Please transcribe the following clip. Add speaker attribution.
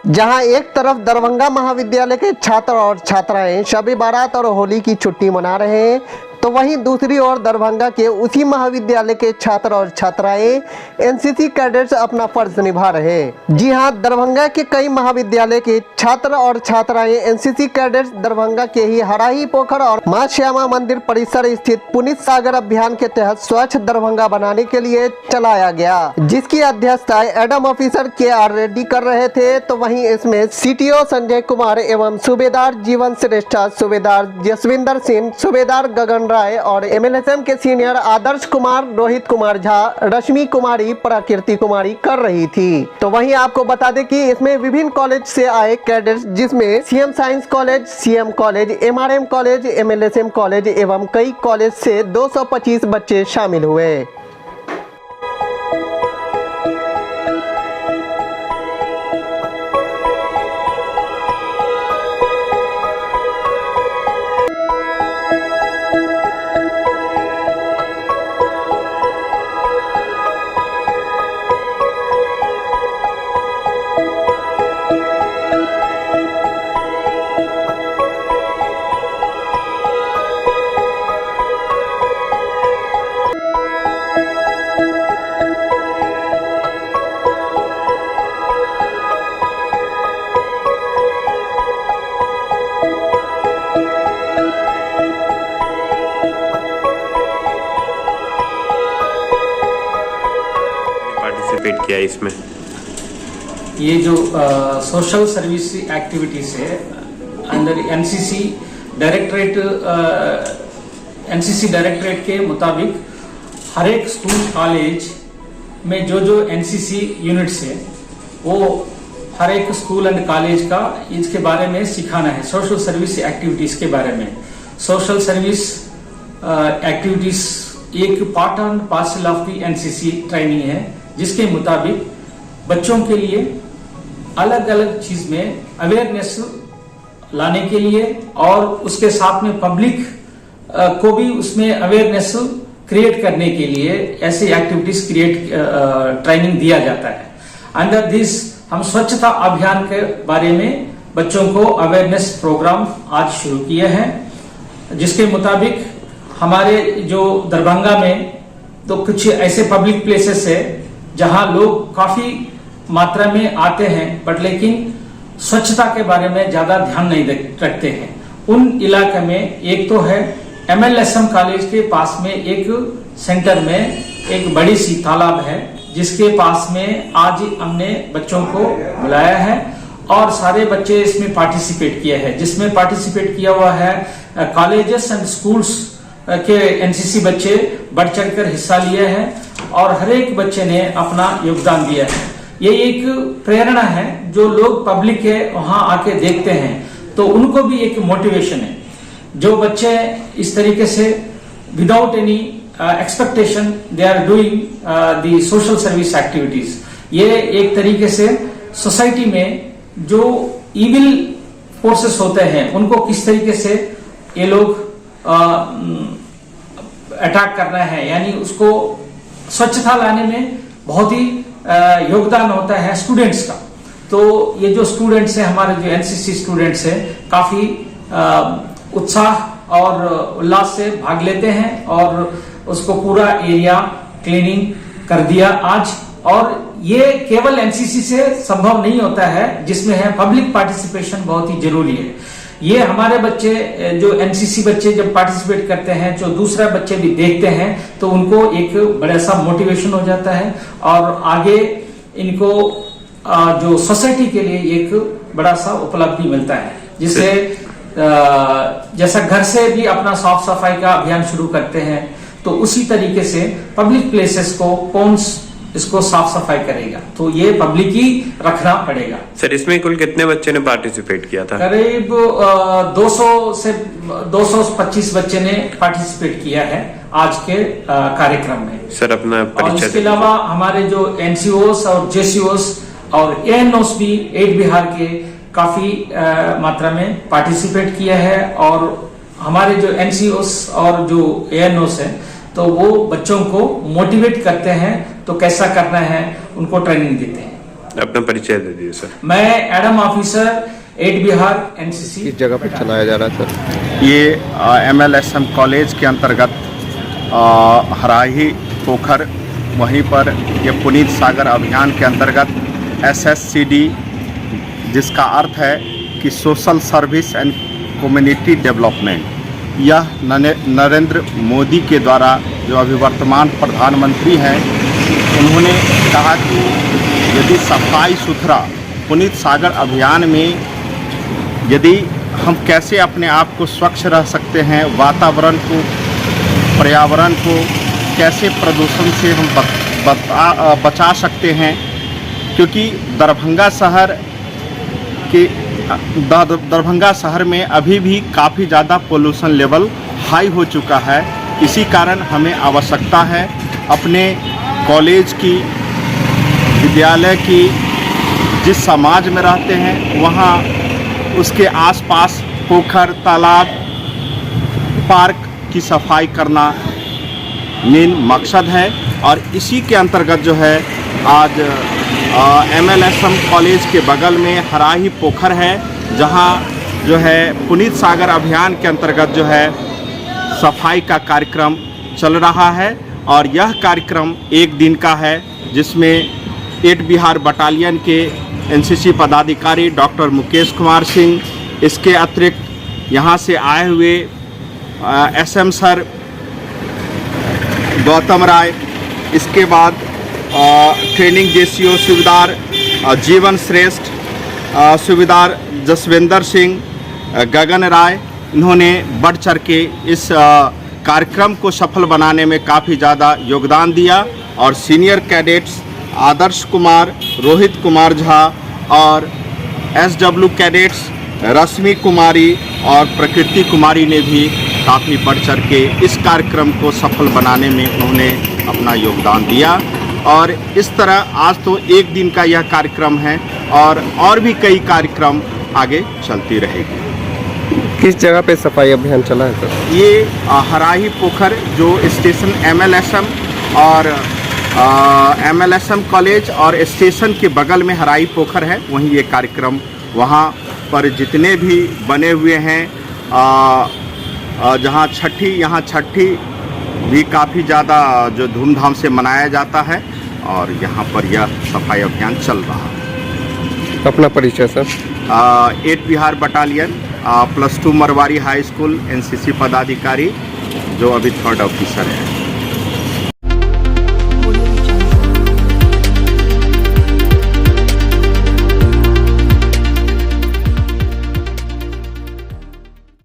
Speaker 1: जहां एक तरफ दरभंगा महाविद्यालय के छात्र और छात्राएं शब बारात और होली की छुट्टी मना रहे हैं, तो वहीं दूसरी ओर दरभंगा के उसी महाविद्यालय के छात्र और छात्राएं एनसीसी कैडेट्स अपना फर्ज निभा रहे हैं। जी हां, दरभंगा के कई महाविद्यालय के छात्र और छात्राएं एनसीसी कैडेट्स दरभंगा के ही हराही पोखर और मां श्यामा मंदिर परिसर स्थित पुनीत सागर अभियान के तहत स्वच्छ दरभंगा बनाने के लिए चलाया गया, जिसकी अध्यक्षता एडम ऑफिसर KR रेड्डी कर रहे थे। तो वहीं इसमें CTO संजय कुमार एवं सूबेदार जीवन श्रेष्ठा, सूबेदार जसविंदर सिंह, सूबेदार गगन राय और MLSM के सीनियर आदर्श कुमार, रोहित कुमार झा, रश्मि कुमारी, प्रकृति कुमारी कर रही थी। तो वहीं आपको बता दें कि इसमें विभिन्न कॉलेज से आए कैडेट्स, जिसमें CM science college, CM college, MRM college, MLSM college एवं कई कॉलेज से 225 बच्चे शामिल हुए।
Speaker 2: पार्टिसिपेट किया इसमें?
Speaker 3: ये जो सोशल सर्विस एक्टिविटीज है अंडर एनसीसी डायरेक्टरेट के मुताबिक हर एक स्कूल कॉलेज में जो एनसीसी यूनिट्स है वो हर एक स्कूल एंड कॉलेज का इसके बारे में सिखाना है, सोशल सर्विस एक्टिविटीज के बारे में। सोशल सर्विस एक्टिविटीज एक part and parcel of the NCC training है, जिसके मुताबिक बच्चों के लिए अलग अलग चीज में अवेयरनेस लाने के लिए और उसके साथ में पब्लिक को भी उसमें अवेयरनेस क्रिएट करने के लिए ऐसी एक्टिविटीज ट्रेनिंग दिया जाता है। अंडर दिस हम स्वच्छता अभियान के बारे में बच्चों को अवेयरनेस प्रोग्राम आज शुरू किए हैं, जिसके मुताबिक हमारे जो दरभंगा में तो कुछ ऐसे पब्लिक प्लेसेस है जहां लोग काफी मात्रा में आते हैं, बट लेकिन स्वच्छता के बारे में ज्यादा ध्यान नहीं रखते हैं। उन इलाके में एक तो है MLSM कॉलेज के पास में एक सेंटर में एक बड़ी सी तालाब है, जिसके पास में आज हमने बच्चों को बुलाया है और सारे बच्चे इसमें पार्टिसिपेट किए हैं। जिसमें पार्टिसिपेट किया हुआ है कॉलेजेस एंड स्कूल्स के एनसीसी बच्चे बढ़ चढ़कर हिस्सा लिए हैं और हर एक बच्चे ने अपना योगदान दिया है। ये एक प्रेरणा है, जो लोग पब्लिक है वहां आके देखते हैं तो उनको भी एक मोटिवेशन है। जो बच्चे इस तरीके से without any expectation they are doing the social service activities, ये एक तरीके से सोसाइटी में जो इविल फोर्सेस होते हैं उनको किस तरीके से ये लोग अटैक करना है, यानी उसको स्वच्छता लाने में बहुत ही योगदान होता है स्टूडेंट्स का। तो ये जो स्टूडेंट्स हैं, हमारे जो एनसीसी स्टूडेंट्स हैं, काफी उत्साह और उल्लास से भाग लेते हैं और उसको पूरा एरिया क्लीनिंग कर दिया आज। और ये केवल एनसीसी से संभव नहीं होता है, जिसमें है पब्लिक पार्टिसिपेशन बहुत ही जरूरी है। ये हमारे बच्चे जो एनसीसी बच्चे जब पार्टिसिपेट करते हैं, जो दूसरा बच्चे भी देखते हैं तो उनको एक बड़ा सा मोटिवेशन हो जाता है और आगे इनको जो सोसाइटी के लिए एक बड़ा सा उपलब्धि मिलता है, जिससे जैसा घर से भी अपना साफ सफाई का अभियान शुरू करते हैं तो उसी तरीके से पब्लिक प्लेसेस को कौन इसको साफ सफाई करेगा, तो ये पब्लिक ही रखना पड़ेगा।
Speaker 2: सर, इसमें कुल कितने बच्चे ने पार्टिसिपेट किया था?
Speaker 3: करीब 200 से 225 बच्चे ने पार्टिसिपेट किया है आज के कार्यक्रम में।
Speaker 2: सर, अपना
Speaker 3: और इसके अलावा हमारे जो एनसीओस और जेसीओस और एएनओस भी 8 बिहार के काफी मात्रा में पार्टिसिपेट किया है। और हमारे जो एनसीओस और जो एएनओस है तो वो बच्चों को मोटिवेट करते हैं, तो कैसा करना है उनको ट्रेनिंग देते हैं।
Speaker 2: अपना परिचय दे दीजिए सर।
Speaker 3: मैं एडम ऑफिसर 8 बिहार एनसीसी।
Speaker 1: किस जगह पे चलाया जा रहा है सर?
Speaker 4: ये MLSM कॉलेज के अंतर्गत हराही पोखर, वहीं पर ये पुनीत सागर अभियान के अंतर्गत SSCD, जिसका अर्थ है कि social service and community development, यह नरेंद्र मोदी के द्वारा जो अभी वर्तमान प्रधानमंत्री हैं, उन्होंने कहा कि यदि सफाई सुथरा पुनीत सागर अभियान में यदि हम कैसे अपने आप को स्वच्छ रह सकते हैं, वातावरण को, पर्यावरण को कैसे प्रदूषण से हम बचा सकते हैं, क्योंकि दरभंगा शहर में अभी भी काफ़ी ज़्यादा पोल्यूशन लेवल हाई हो चुका है। इसी कारण हमें आवश्यकता है अपने कॉलेज की, विद्यालय की, जिस समाज में रहते हैं वहाँ उसके आसपास पोखर, तालाब, पार्क की सफाई करना मेन मकसद है। और इसी के अंतर्गत जो है आज MLSM कॉलेज के बगल में हराही पोखर है, जहां जो है पुनीत सागर अभियान के अंतर्गत जो है सफाई का कार्यक्रम चल रहा है। और यह कार्यक्रम एक दिन का है, जिसमें 8 बिहार बटालियन के NCC पदाधिकारी डॉक्टर मुकेश कुमार सिंह, इसके अतिरिक्त यहाँ से आए हुए SM सर गौतम राय, इसके बाद ट्रेनिंग JCO सूबेदार जीवन श्रेष्ठ, सूबेदार जसविंदर सिंह, गगन राय, इन्होंने बढ़ चढ़ के इस कार्यक्रम को सफल बनाने में काफ़ी ज़्यादा योगदान दिया। और सीनियर कैडेट्स आदर्श कुमार, रोहित कुमार झा और SW कैडेट्स रश्मि कुमारी और प्रकृति कुमारी ने भी काफ़ी बढ़ चढ़ के इस कार्यक्रम को सफल बनाने में उन्होंने अपना योगदान दिया। और इस तरह आज तो एक दिन का यह कार्यक्रम है और भी कई कार्यक्रम आगे चलती रहेगी।
Speaker 1: किस जगह पे सफाई अभियान चला है सर?
Speaker 4: ये हराही पोखर जो स्टेशन MLSM और MLSM कॉलेज और स्टेशन के बगल में हराही पोखर है, वहीं ये कार्यक्रम, वहाँ पर जितने भी बने हुए हैं, जहाँ छठी भी काफ़ी ज़्यादा जो धूमधाम से मनाया जाता है, और यहाँ पर यह सफाई अभियान चल रहा है।
Speaker 1: अपना परिचय sir?
Speaker 4: 8 Bihar battalion +2 Marwari high school NCC पदाधिकारी, जो अभी 3rd ऑफिसर है।